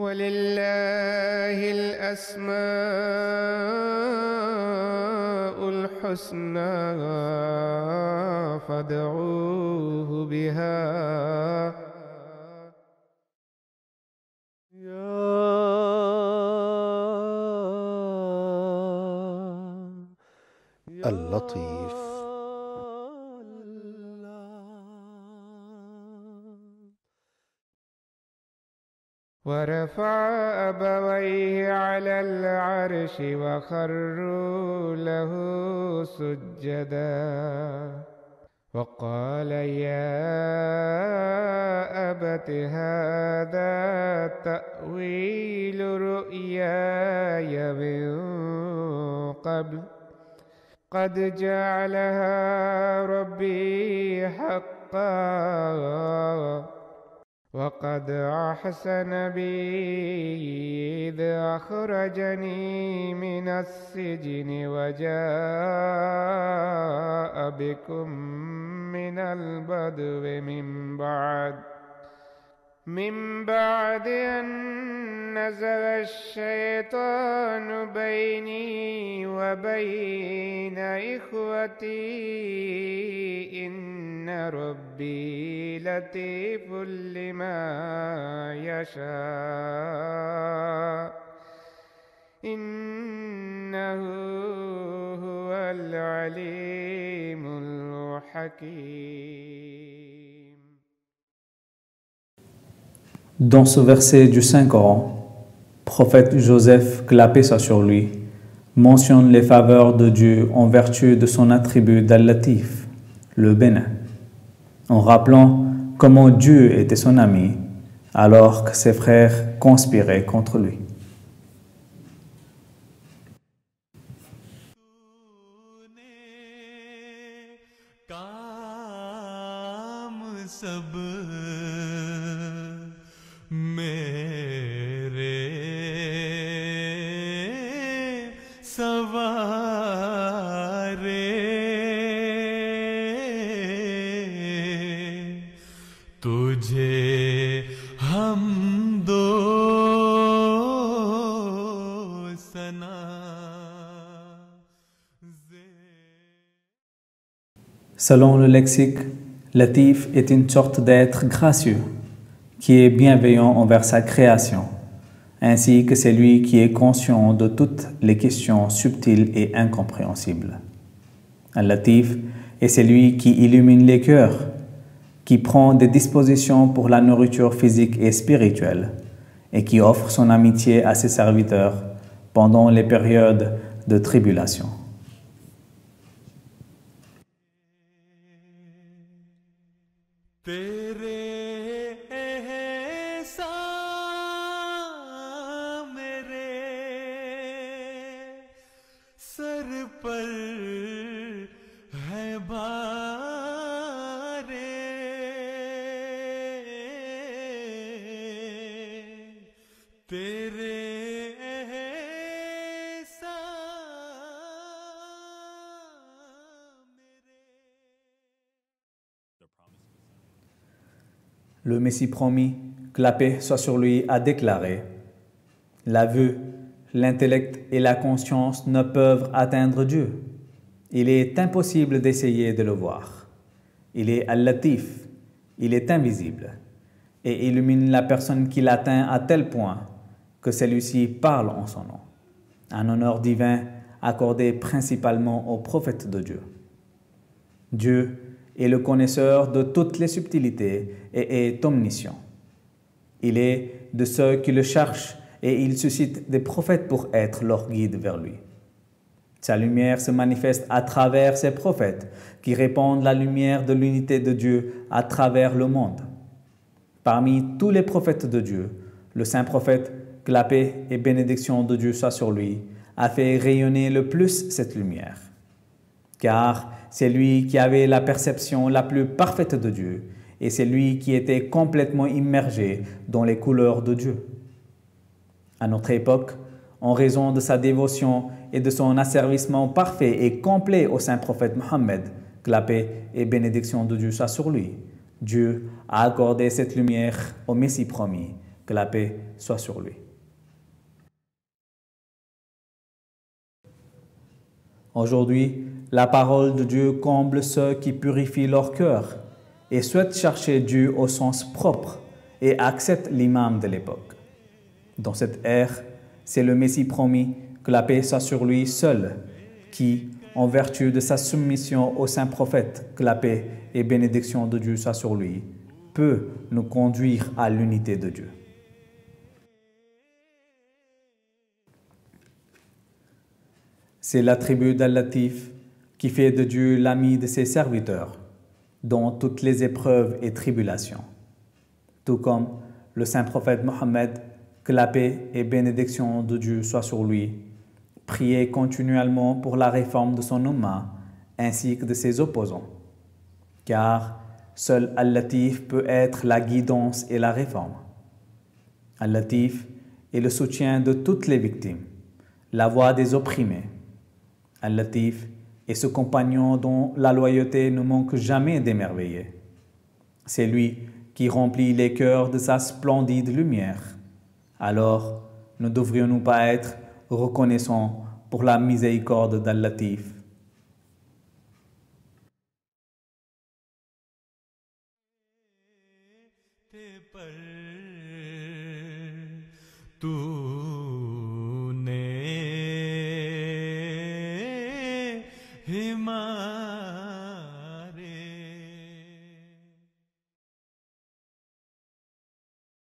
ولله الأسماء الحسنى فادعوه بها اللطيف. ورفع أبويه على العرش وخروا له سجدا وقال يا أبت هذا تأويل رؤياي من قبل قد جعلها ربي حقا وقد أحسن بي إذ أخرجني من السجن وجاء بكم من البدو من بعد أن نزغ الشيطان بيني وبين إخوتي إن ربي لطيف لما يشاء إنه هو العليم الحكيم. Dans ce verset du Saint-Coran, prophète Joseph, que la paix soit sur lui, mentionne les faveurs de Dieu en vertu de son attribut d'Al-Latif, le bénin, en rappelant comment Dieu était son ami alors que ses frères conspiraient contre lui. Selon le lexique, Latif est une sorte d'être gracieux, qui est bienveillant envers sa création, ainsi que c'est lui qui est conscient de toutes les questions subtiles et incompréhensibles. Al-Latif est celui qui illumine les cœurs, qui prend des dispositions pour la nourriture physique et spirituelle, et qui offre son amitié à ses serviteurs pendant les périodes de tribulation. Le Messie promis, que la paix soit sur lui, a déclaré « La vue, l'intellect et la conscience ne peuvent atteindre Dieu. Il est impossible d'essayer de le voir. Il est Al-Latif, il est invisible et illumine la personne qui l'atteint à tel point que celui-ci parle en son nom. Un honneur divin accordé principalement aux prophètes de Dieu. Dieu est le connaisseur de toutes les subtilités et est omniscient. Il est de ceux qui le cherchent et il suscite des prophètes pour être leur guide vers lui. Sa lumière se manifeste à travers ses prophètes qui répandent la lumière de l'unité de Dieu à travers le monde. Parmi tous les prophètes de Dieu, le saint prophète, que la paix et bénédiction de Dieu soient sur lui, a fait rayonner le plus cette lumière. Car c'est lui qui avait la perception la plus parfaite de Dieu et c'est lui qui était complètement immergé dans les couleurs de Dieu. À notre époque, en raison de sa dévotion et de son asservissement parfait et complet au saint prophète Mohammed, que la paix et bénédiction de Dieu soient sur lui, Dieu a accordé cette lumière au Messie promis, que la paix soit sur lui. Aujourd'hui, la parole de Dieu comble ceux qui purifient leur cœur et souhaitent chercher Dieu au sens propre et acceptent l'imam de l'époque. Dans cette ère, c'est le Messie promis, que la paix soit sur lui seul, qui, en vertu de sa soumission au saint prophète, que la paix et bénédiction de Dieu soient sur lui, peut nous conduire à l'unité de Dieu. C'est l'attribut d'Al-Latif qui fait de Dieu l'ami de ses serviteurs dans toutes les épreuves et tribulations. Tout comme le saint prophète Mohammed, que la paix et bénédiction de Dieu soient sur lui, priait continuellement pour la réforme de son umma ainsi que de ses opposants. Car seul Al-Latif peut être la guidance et la réforme. Al-Latif est le soutien de toutes les victimes, la voix des opprimés. Al-Latif est ce compagnon dont la loyauté ne manque jamais d'émerveiller. C'est lui qui remplit les cœurs de sa splendide lumière. Alors, ne devrions-nous pas être reconnaissants pour la miséricorde d'Al-Latif? तूने हिमा